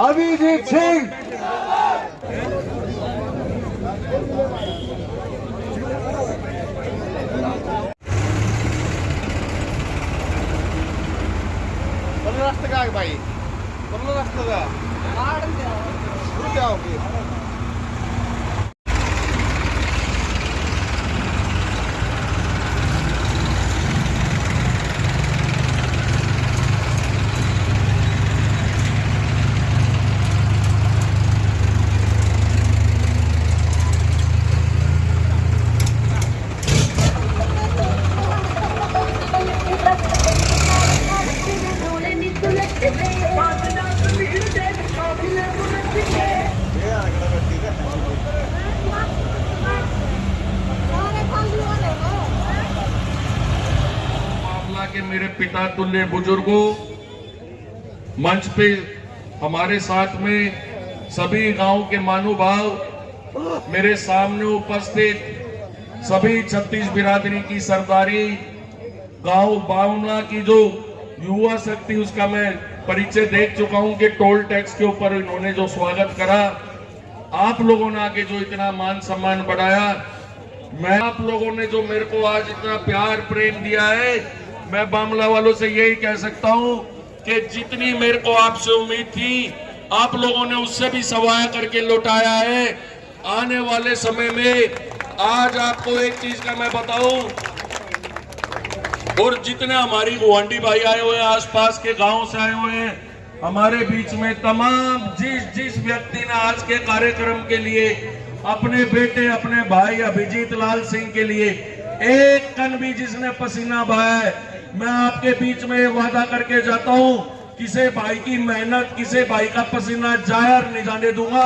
अभिजीत सिंह, रास्ते का भाई रास्ते का क्या होगी। के मेरे पिता तुल्य बुजुर्गों, मंच पे हमारे साथ में सभी गांव के महानुभाव, मेरे सामने उपस्थित सभी छत्तीस बिरादरी की सरदारी, गांव बावना की जो युवा शक्ति, उसका मैं परिचय देख चुका हूं कि टोल टैक्स के ऊपर इन्होंने जो स्वागत करा, आप लोगों ने आके जो इतना मान सम्मान बढ़ाया, मैं आप लोगों ने जो मेरे को आज इतना प्यार प्रेम दिया है, मैं बामला वालों से यही कह सकता हूं कि जितनी मेरे को आपसे उम्मीद थी, आप लोगों ने उससे भी सवाया करके लौटाया है। आने वाले समय में आज आपको एक चीज का मैं बताऊं, और जितने हमारी गुवांढी भाई आए हुए हैं, आसपास के गांव से आए हुए हैं, हमारे बीच में तमाम जिस व्यक्ति ने आज के कार्यक्रम के लिए अपने बेटे, अपने भाई अभिजीत लाल सिंह के लिए एक कण भी जिसने पसीना बहाया है, मैं आपके बीच में वादा करके जाता हूं, किसी भाई की मेहनत, किसी भाई का पसीना जायर नहीं जाने दूंगा।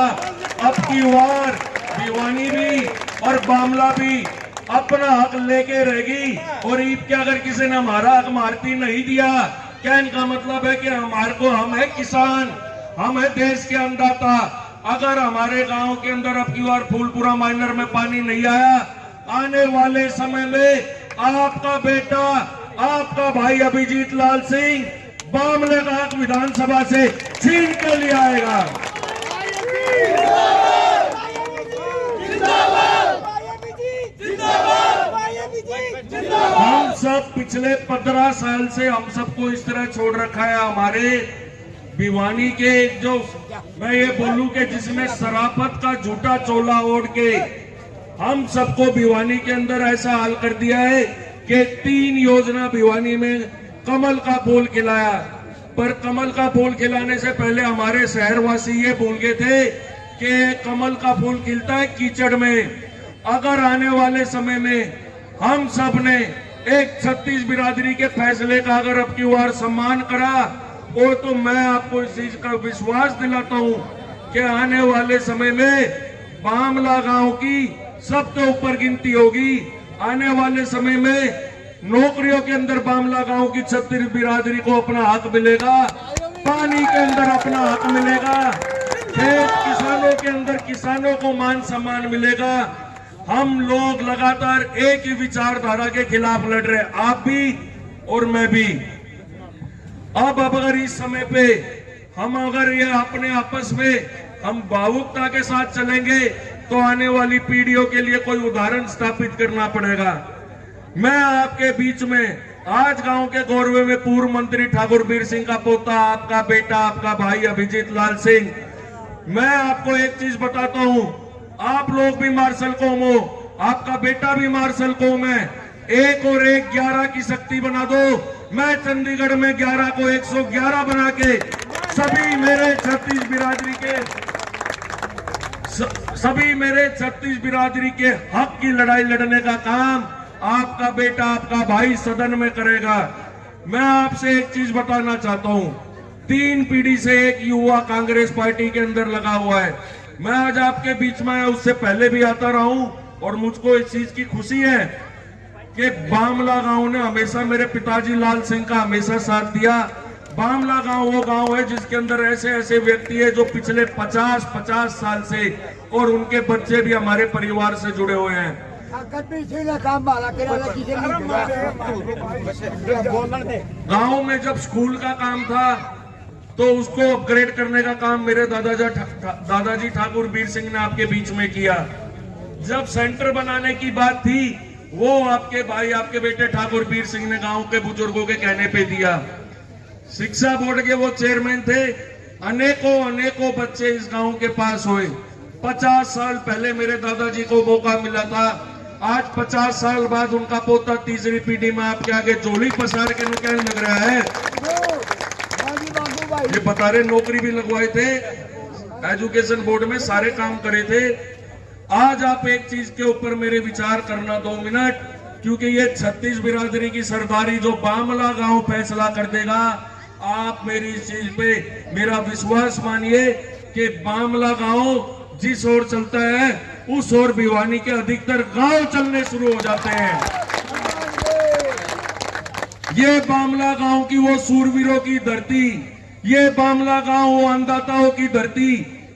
अब की बार भिवानी भी और बामला भी अपना हक लेके रहेगी, और ईद के अगर किसी ने हमारा हक मारती नहीं दिया, कहने का मतलब है कि हमारे को, हम है किसान, हम है देश के अन्नदाता। अगर हमारे गांव के अंदर अब की बार फूलपुरा माइनर में पानी नहीं आया, आने वाले समय में आपका बेटा, आपका भाई अभिजीत लाल सिंह बामले का हक विधानसभा से छीन के लिए आएगा। हम सब पिछले 15 साल से हम सबको इस तरह छोड़ रखा है। हमारे भिवानी के जो, मैं ये बोलूं कि जिसमें शराफत का झूठा चोला ओढ़ के हम सबको भिवानी के अंदर ऐसा हाल कर दिया है कि 3 योजना भिवानी में कमल का फूल खिलाया, पर कमल का फूल खिलाने से पहले हमारे शहरवासी ये भूल गए थे कि कमल का फूल खिलता है कीचड़ में। अगर आने वाले समय में हम सब ने एक छत्तीस बिरादरी के फैसले का अगर अब की बार सम्मान करा, और तो मैं आपको इस चीज का विश्वास दिलाता हूं कि आने वाले समय में बामला गांव की सबसे ऊपर गिनती होगी। आने वाले समय में नौकरियों के अंदर बामला गांव की छत्तीस बिरादरी को अपना हक मिलेगा, पानी के अंदर अपना हक मिलेगा, खेत किसानों के अंदर किसानों को मान सम्मान मिलेगा। हम लोग लगातार एक ही विचारधारा के खिलाफ लड़ रहे, आप भी और मैं भी। अब अगर इस समय पे हम अगर ये अपने आपस में हम भावुकता के साथ चलेंगे, तो आने वाली पीढ़ियों के लिए कोई उदाहरण स्थापित करना पड़ेगा। मैं आपके बीच में आज गांव के गौरव में पूर्व मंत्री ठाकुर बीर सिंह का पोता, आपका बेटा, आपका भाई अभिजीत लाल सिंह, मैं आपको एक चीज बताता हूं, आप लोग भी मार्शल कौम हो, आपका बेटा भी मार्शल कौम है। 1 और 1 11 की शक्ति बना दो। मैं चंडीगढ़ में 11 को 111 बना के सभी मेरे छत्तीस बिरादरी के हक की लड़ाई लड़ने का काम आपका बेटा, आपका भाई सदन में करेगा। मैं आपसे एक चीज बताना चाहता हूं, 3 पीढ़ी से एक युवा कांग्रेस पार्टी के अंदर लगा हुआ है। मैं आज आपके बीच में उससे पहले भी आता रहा हूं, और मुझको इस चीज की खुशी है कि बामला गांव ने हमेशा मेरे पिताजी लाल सिंह का हमेशा साथ दिया। बामला गांव वो गांव है जिसके अंदर ऐसे ऐसे व्यक्ति है जो पिछले 50 साल से, और उनके बच्चे भी हमारे परिवार से जुड़े हुए हैं। गांव में जब स्कूल का काम था, तो उसको अपग्रेड करने का काम मेरे दादाजी ठाकुर वीर सिंह ने आपके बीच में किया। जब सेंटर बनाने की बात थी, वो आपके भाई, आपके बेटे ठाकुर वीर सिंह ने गांव के बुजुर्गों के कहने पे दिया। शिक्षा बोर्ड के वो चेयरमैन थे, अनेकों बच्चे इस गांव के पास हुए। 50 साल पहले मेरे दादाजी को मौका मिला था, आज 50 साल बाद उनका पोता तीसरी पीढ़ी में आपके आगे जोली पसार के कहने लग रहा है। ये बता रहे नौकरी भी लगवाए थे, एजुकेशन बोर्ड में सारे काम करे थे। आज आप एक चीज के ऊपर मेरे विचार करना 2 मिनट, क्योंकि ये 36 बिरादरी की सरदारी जो बामला गांव फैसला कर देगा। आप मेरी इस चीज पे मेरा विश्वास मानिए कि बामला गांव जिस ओर चलता है उस ओर भिवानी के अधिकतर गांव चलने शुरू हो जाते हैं। ये बामला गांव की वो सूरवीरों की धरती, ये बामला गांव वो अन्नदाताओं की धरती,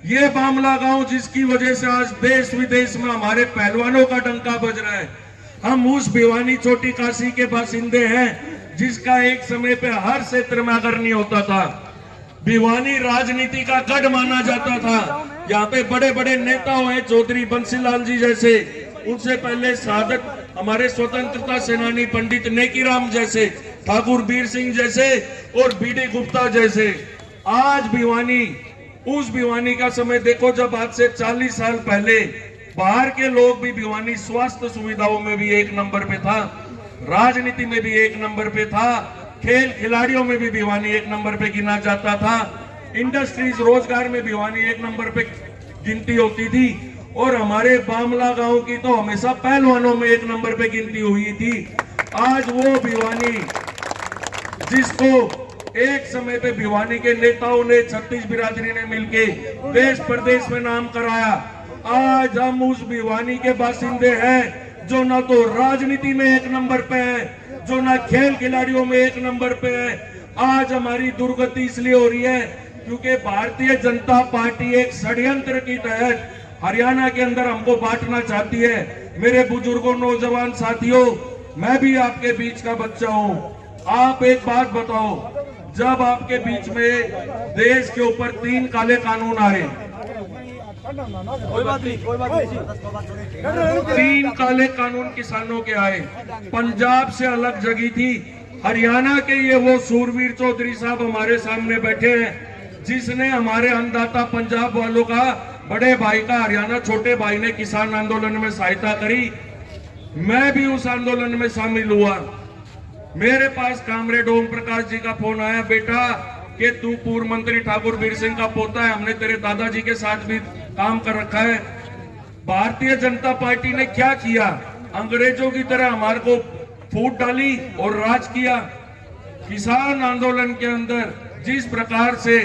ये बामला गांव जिसकी वजह से आज देश विदेश में हमारे पहलवानों का डंका बज रहा है। हम उस भिवानी छोटी काशी के बासिंदे हैं जिसका एक समय पे हर क्षेत्र में अगर नहीं होता था। भिवानी राजनीति का गढ़ माना जाता था। यहाँ पे बड़े बड़े नेता हुए, चौधरी बंसीलाल जी जैसे, उनसे पहले शहादत हमारे स्वतंत्रता सेनानी पंडित नेकीराम जैसे, ठाकुर वीर सिंह जैसे और बीडी गुप्ता जैसे। आज भिवानी, उस भिवानी का समय देखो जब आज से 40 साल पहले बाहर के लोग भी भिवानी स्वास्थ्य सुविधाओं में भी 1 नंबर पे था, राजनीति में भी 1 नंबर पे था, खेल खिलाड़ियों में भी भिवानी 1 नंबर पे गिना जाता था, इंडस्ट्रीज रोजगार में भिवानी 1 नंबर पे गिनती होती थी, और हमारे बामला गांव की तो हमेशा पहलवानों में 1 नंबर पे गिनती हुई थी। आज वो भिवानी जिसको एक समय पे भिवानी के नेताओं ने 36 बिरादरी ने मिलके देश प्रदेश में नाम कराया, आज हम उस भिवानी के बासिंदे हैं जो ना तो राजनीति में 1 नंबर पे है, जो ना खेल खिलाड़ियों में 1 नंबर पे है। आज हमारी दुर्गति इसलिए हो रही है क्योंकि भारतीय जनता पार्टी एक षड्यंत्र की तहत हरियाणा के अंदर हमको बांटना चाहती है। मेरे बुजुर्गों, नौजवान साथियों, मैं भी आपके बीच का बच्चा हूं। आप एक बात बताओ, जब आपके बीच में देश के ऊपर 3 काले कानून आए, कोई बात नहीं 3 काले कानून किसानों के आए, पंजाब से अलग जगह थी, हरियाणा के ये वो सूरवीर चौधरी साहब हमारे सामने बैठे हैं जिसने हमारे अन्नदाता पंजाब वालों का, बड़े भाई का, हरियाणा छोटे भाई ने किसान आंदोलन में सहायता करी। मैं भी उस आंदोलन में शामिल हुआ। मेरे पास कामरेड ओम प्रकाश जी का फोन आया, बेटा कि तू पूर्व मंत्री ठाकुर वीर सिंह का पोता है, हमने तेरे दादाजी के साथ भी काम कर रखा है। भारतीय जनता पार्टी ने क्या किया, अंग्रेजों की तरह हमारे को फूट डाली और राज किया। किसान आंदोलन के अंदर जिस प्रकार से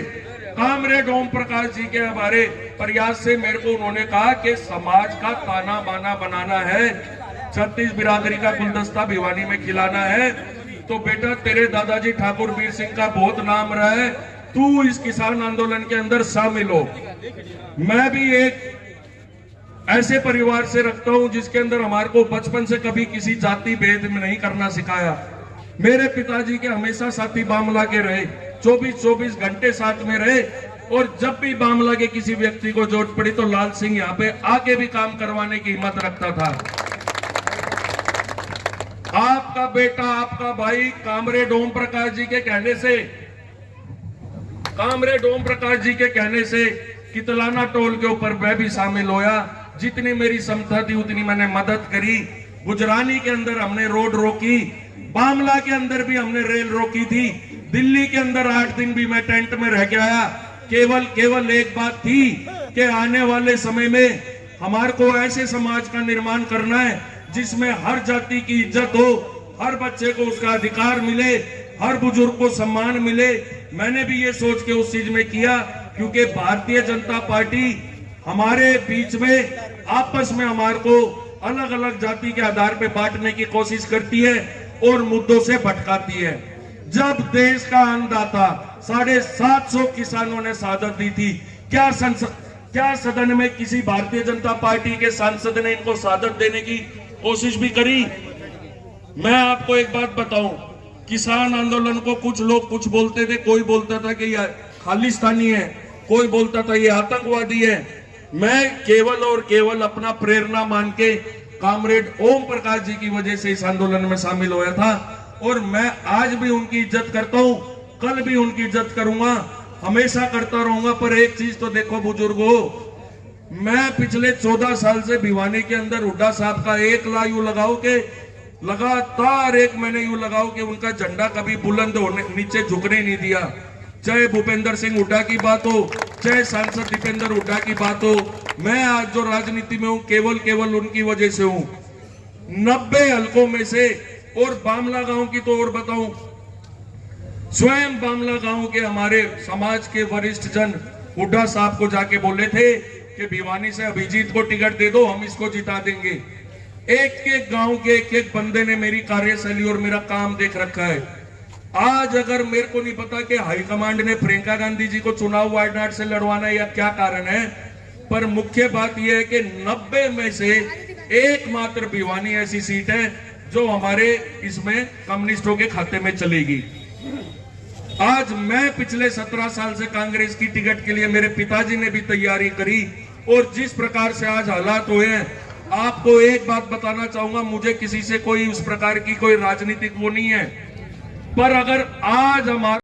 कामरेड ओम प्रकाश जी के हमारे प्रयास से मेरे को उन्होंने कहा कि समाज का ताना बाना बनाना है, 36 बिरादरी का गुलदस्ता भिवानी में खिलाना है, तो बेटा तेरे दादाजी ठाकुर वीर सिंह का बहुत नाम रहा है, तू इस किसान आंदोलन के अंदर शामिल हो। मैं भी एक ऐसे परिवार से रखता हूं जिसके अंदर हमारे को बचपन से कभी किसी जाति भेद में नहीं करना सिखाया। मेरे पिताजी के हमेशा साथी बामला के रहे, 24 घंटे साथ में रहे, और जब भी बामला के किसी व्यक्ति को जरूरत पड़ी तो लाल सिंह यहाँ पे आके भी काम करवाने की हिम्मत रखता था। आपका बेटा, आपका भाई कामरेड ओम प्रकाश जी के कहने से कितलाना टोल के ऊपर मैं भी शामिल होया। जितनी मेरी क्षमता थी उतनी मैंने मदद करी। गुजरानी के अंदर हमने रोड रोकी, बामला के अंदर भी हमने रेल रोकी थी, दिल्ली के अंदर 8 दिन भी मैं टेंट में रह के आया। केवल एक बात थी कि आने वाले समय में हमारे को ऐसे समाज का निर्माण करना है जिसमें हर जाति की इज्जत हो, हर बच्चे को उसका अधिकार मिले, हर बुजुर्ग को सम्मान मिले। मैंने भी ये सोच के उस चीज में किया, क्योंकि भारतीय जनता पार्टी हमारे बीच में आपस में हमारे को अलग अलग जाति के आधार पे बांटने की कोशिश करती है और मुद्दों से भटकाती है। जब देश का अन्नदाता 750 किसानों ने शहादत दी थी, क्या सदन में किसी भारतीय जनता पार्टी के सांसद ने इनको शहादत देने की कोशिश भी करी? मैं आपको एक बात बताऊं, किसान आंदोलन को कुछ लोग कुछ बोलते थे, कोई बोलता था कि खालिस्तानी है, कोई बोलता था ये आतंकवादी है। मैं केवल और केवल अपना प्रेरणा मान के कामरेड ओम प्रकाश जी की वजह से इस आंदोलन में शामिल हुआ था, और मैं आज भी उनकी इज्जत करता हूं, कल भी उनकी इज्जत करूंगा, हमेशा करता रहूंगा। पर एक चीज तो देखो बुजुर्गों, मैं पिछले 14 साल से भिवानी के अंदर हुड्डा साहब का एक ला यूं लगाओ के लगातार एक महीने यूं लगाओ कि उनका झंडा कभी बुलंद होने नीचे झुकने नहीं दिया। चाहे भूपेंद्र सिंह हुड्डा की बात हो, चाहे सांसद दीपेंद्र हुड्डा की बात हो, मैं आज जो राजनीति में हूं केवल उनकी वजह से हूं। 90 हलकों में से, और बामला गांव की तो और बताऊं, स्वयं बामला गांव के हमारे समाज के वरिष्ठ जन हुड्डा साहब को जाके बोले थे कि भिवानी से अभिजीत को टिकट दे दो, हम इसको जिता देंगे। एक एक गांव के एक एक बंदे ने मेरी कार्यशैली और मेरा काम देख रखा है। आज अगर मेरे को नहीं पता कि हाईकमांड ने प्रियंका गांधी जी को चुनाव वायनाड से लड़वाना या क्या कारण है, पर मुख्य बात यह है कि 90 में से एकमात्र भिवानी ऐसी सीट है जो हमारे इसमें कम्युनिस्टों के खाते में चलेगी। आज मैं पिछले 17 साल से कांग्रेस की टिकट के लिए मेरे पिताजी ने भी तैयारी करी, और जिस प्रकार से आज हालात हुए हैं, आपको एक बात बताना चाहूंगा, मुझे किसी से कोई उस प्रकार की कोई राजनीतिक वो नहीं है, पर अगर आज हमारा